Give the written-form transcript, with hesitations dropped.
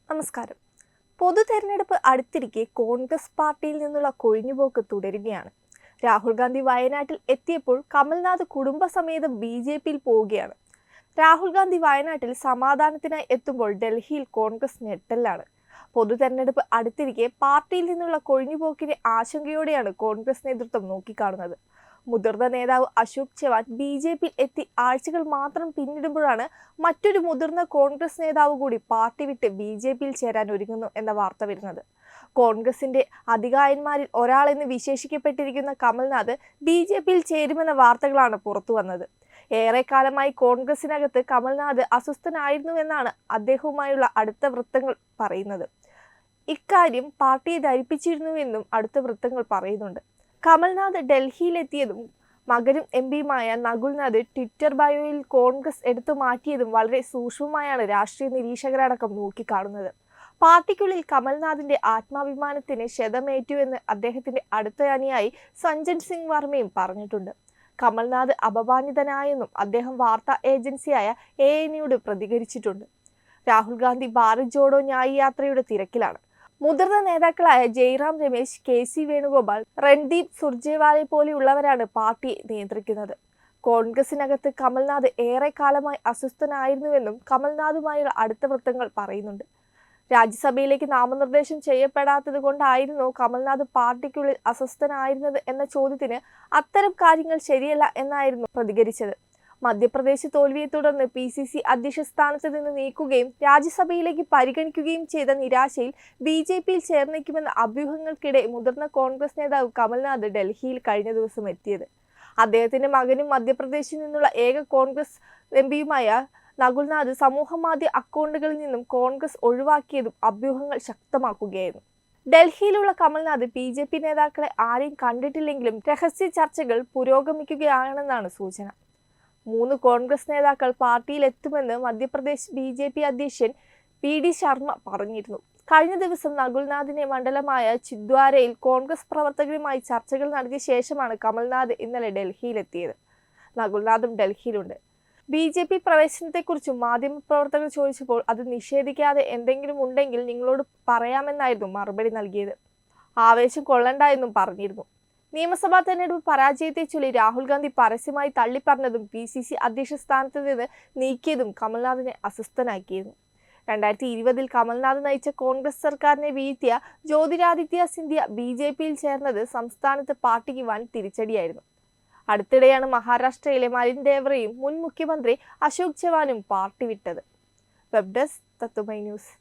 നമസ്കാരം. പൊതു തെരഞ്ഞെടുപ്പ് അടുത്തിരിക്കെ കോൺഗ്രസ് പാർട്ടിയിൽ നിന്നുള്ള കൊഴിഞ്ഞുപോക്ക് തുടരുകയാണ്. രാഹുൽ ഗാന്ധി വയനാട്ടിൽ എത്തിയപ്പോൾ കമൽനാഥ് കുടുംബസമേതം BJPയിൽ പോവുകയാണ്. രാഹുൽ ഗാന്ധി വയനാട്ടിൽ സമാധാനത്തിനായി എത്തുമ്പോൾ ഡൽഹിയിൽ കോൺഗ്രസ് ഞെട്ടലാണ്. പൊതു തെരഞ്ഞെടുപ്പ് അടുത്തിരിക്കെ പാർട്ടിയിൽ നിന്നുള്ള കൊഴിഞ്ഞുപോക്കിനെ ആശങ്കയോടെയാണ് കോൺഗ്രസ് നേതൃത്വം നോക്കിക്കാണുന്നത്. മുതിർന്ന നേതാവ് അശോക് ചവാൻ BJPയിൽ എത്തി ആഴ്ചകൾ മാത്രം പിന്നിടുമ്പോഴാണ് മറ്റൊരു മുതിർന്ന കോൺഗ്രസ് നേതാവ് കൂടി പാർട്ടി വിട്ട് BJPയിൽ ചേരാൻ ഒരുങ്ങുന്നു എന്ന വാർത്ത വരുന്നത്. കോൺഗ്രസിന്റെ അധികായന്മാരിൽ ഒരാളെന്ന് വിശേഷിക്കപ്പെട്ടിരിക്കുന്ന കമൽനാഥ് BJPയിൽ ചേരുമെന്ന വാർത്തകളാണ് പുറത്തു വന്നത്. ഏറെക്കാലമായി കോൺഗ്രസിനകത്ത് കമൽനാഥ് അസ്വസ്ഥനായിരുന്നുവെന്നാണ് അദ്ദേഹവുമായുള്ള അടുത്ത വൃത്തങ്ങൾ പറയുന്നത്. ഇക്കാര്യം പാർട്ടിയെ ധരിപ്പിച്ചിരുന്നുവെന്നും അടുത്ത വൃത്തങ്ങൾ പറയുന്നുണ്ട്. കമൽനാഥ് ഡൽഹിയിലെത്തിയതും മകനും MP-യുമായ നകുൽനാഥ് ട്വിറ്റർ ബയോയിൽ കോൺഗ്രസ് എടുത്തു മാറ്റിയതും വളരെ സൂക്ഷ്മമായാണ് രാഷ്ട്രീയ നിരീക്ഷകരടക്കം നോക്കിക്കാണുന്നത്. പാർട്ടിക്കുള്ളിൽ കമൽനാഥിന്റെ ആത്മാഭിമാനത്തിന് ക്ഷതമേറ്റുവെന്ന് അദ്ദേഹത്തിന്റെ അടുത്ത അനുയായി സഞ്ജൻ സിംഗ് വർമ്മയും പറഞ്ഞിട്ടുണ്ട്. കമൽനാഥ് അപമാനിതനായെന്നും അദ്ദേഹം വാർത്താ ഏജൻസിയായ ANUയോട് പ്രതികരിച്ചിട്ടുണ്ട്. രാഹുൽ ഗാന്ധി ഭാരത് ജോഡോ ന്യായ് യാത്രയുടെ തിരക്കിലാണ്. മുതിർന്ന നേതാക്കളായ ജയ്റാം രമേശ്, KC വേണുഗോപാൽ, രൺദീപ് സുർജേവാലെ പോലെയുള്ളവരാണ് പാർട്ടിയെ നിയന്ത്രിക്കുന്നത്. കോൺഗ്രസിനകത്ത് കമൽനാഥ് ഏറെക്കാലമായി അസ്വസ്ഥനായിരുന്നുവെന്നും കമൽനാഥുമായുള്ള അടുത്ത വൃത്തങ്ങൾ പറയുന്നുണ്ട്. രാജ്യസഭയിലേക്ക് നാമനിർദ്ദേശം ചെയ്യപ്പെടാത്തത് കൊണ്ടായിരുന്നോ കമൽനാഥ് പാർട്ടിക്കുള്ളിൽ അസ്വസ്ഥനായിരുന്നത് എന്ന ചോദ്യത്തിന് അത്തരം കാര്യങ്ങൾ ശരിയല്ല എന്നായിരുന്നു പ്രതികരിച്ചത്. മധ്യപ്രദേശ് തോൽവിയെ തുടർന്ന് PCC അധ്യക്ഷ സ്ഥാനത്ത് നിന്ന് നീക്കുകയും രാജ്യസഭയിലേക്ക് പരിഗണിക്കുകയും ചെയ്ത നിരാശയിൽ BJPയിൽ ചേർന്നേക്കുമെന്ന അഭ്യൂഹങ്ങൾക്കിടെ മുതിർന്ന കോൺഗ്രസ് നേതാവ് കമൽനാഥ് ഡൽഹിയിൽ കഴിഞ്ഞ ദിവസം എത്തിയത്. അദ്ദേഹത്തിന്റെ മകനും മധ്യപ്രദേശിൽ നിന്നുള്ള ഏക കോൺഗ്രസ് MP-യുമായ നകുൽനാഥ് സമൂഹമാധ്യമ അക്കൗണ്ടുകളിൽ നിന്നും കോൺഗ്രസ് ഒഴിവാക്കിയതും അഭ്യൂഹങ്ങൾ ശക്തമാക്കുകയായിരുന്നു. ഡൽഹിയിലുള്ള കമൽനാഥ് BJP നേതാക്കളെ ആരെയും കണ്ടിട്ടില്ലെങ്കിലും രഹസ്യ ചർച്ചകൾ പുരോഗമിക്കുകയാണെന്നാണ് സൂചന. 3 കോൺഗ്രസ് നേതാക്കൾ പാർട്ടിയിലെത്തുമെന്ന് മധ്യപ്രദേശ് BJP അധ്യക്ഷൻ PD ശർമ്മ പറഞ്ഞിരുന്നു. കഴിഞ്ഞ ദിവസം നകുൽനാഥിന്റെ മണ്ഡലമായ ചിന്ദ്വാരയിൽ കോൺഗ്രസ് പ്രവർത്തകരുമായി ചർച്ചകൾ നടത്തിയ ശേഷമാണ് കമൽനാഥ് ഇന്നലെ ഡൽഹിയിലെത്തിയത്. നകുൽനാഥും ഡൽഹിയിലുണ്ട്. BJP പ്രവേശനത്തെക്കുറിച്ച് മാധ്യമപ്രവർത്തകർ ചോദിച്ചപ്പോൾ അത് നിഷേധിക്കാതെ എന്തെങ്കിലും ഉണ്ടെങ്കിൽ നിങ്ങളോട് പറയാമെന്നായിരുന്നു മറുപടി നൽകിയത്. ആവേശം കൊള്ളണ്ട എന്നും പറഞ്ഞിരുന്നു. നിയമസഭാ തെരഞ്ഞെടുപ്പ് പരാജയത്തെ ചൊല്ലി രാഹുൽ ഗാന്ധി പരസ്യമായി തള്ളിപ്പറഞ്ഞതും PCC അധ്യക്ഷ സ്ഥാനത്ത് നിന്ന് നീക്കിയതും കമൽനാഥിനെ അസ്വസ്ഥനാക്കിയിരുന്നു. 2020 കമൽനാഥ് നയിച്ച കോൺഗ്രസ് സർക്കാരിനെ വീഴ്ത്തിയ ജ്യോതിരാദിത്യ സിന്ധ്യ BJPയിൽ ചേർന്നത് സംസ്ഥാനത്ത് പാർട്ടിക്ക് വൻ തിരിച്ചടിയായിരുന്നു. അടുത്തിടെയാണ് മഹാരാഷ്ട്രയിലെ മരിൻ ദേവറയും മുൻ മുഖ്യമന്ത്രി അശോക് ചവാനും പാർട്ടി വിട്ടത്. വെബ് ഡെസ്ക് തത്വമൈ ന്യൂസ്.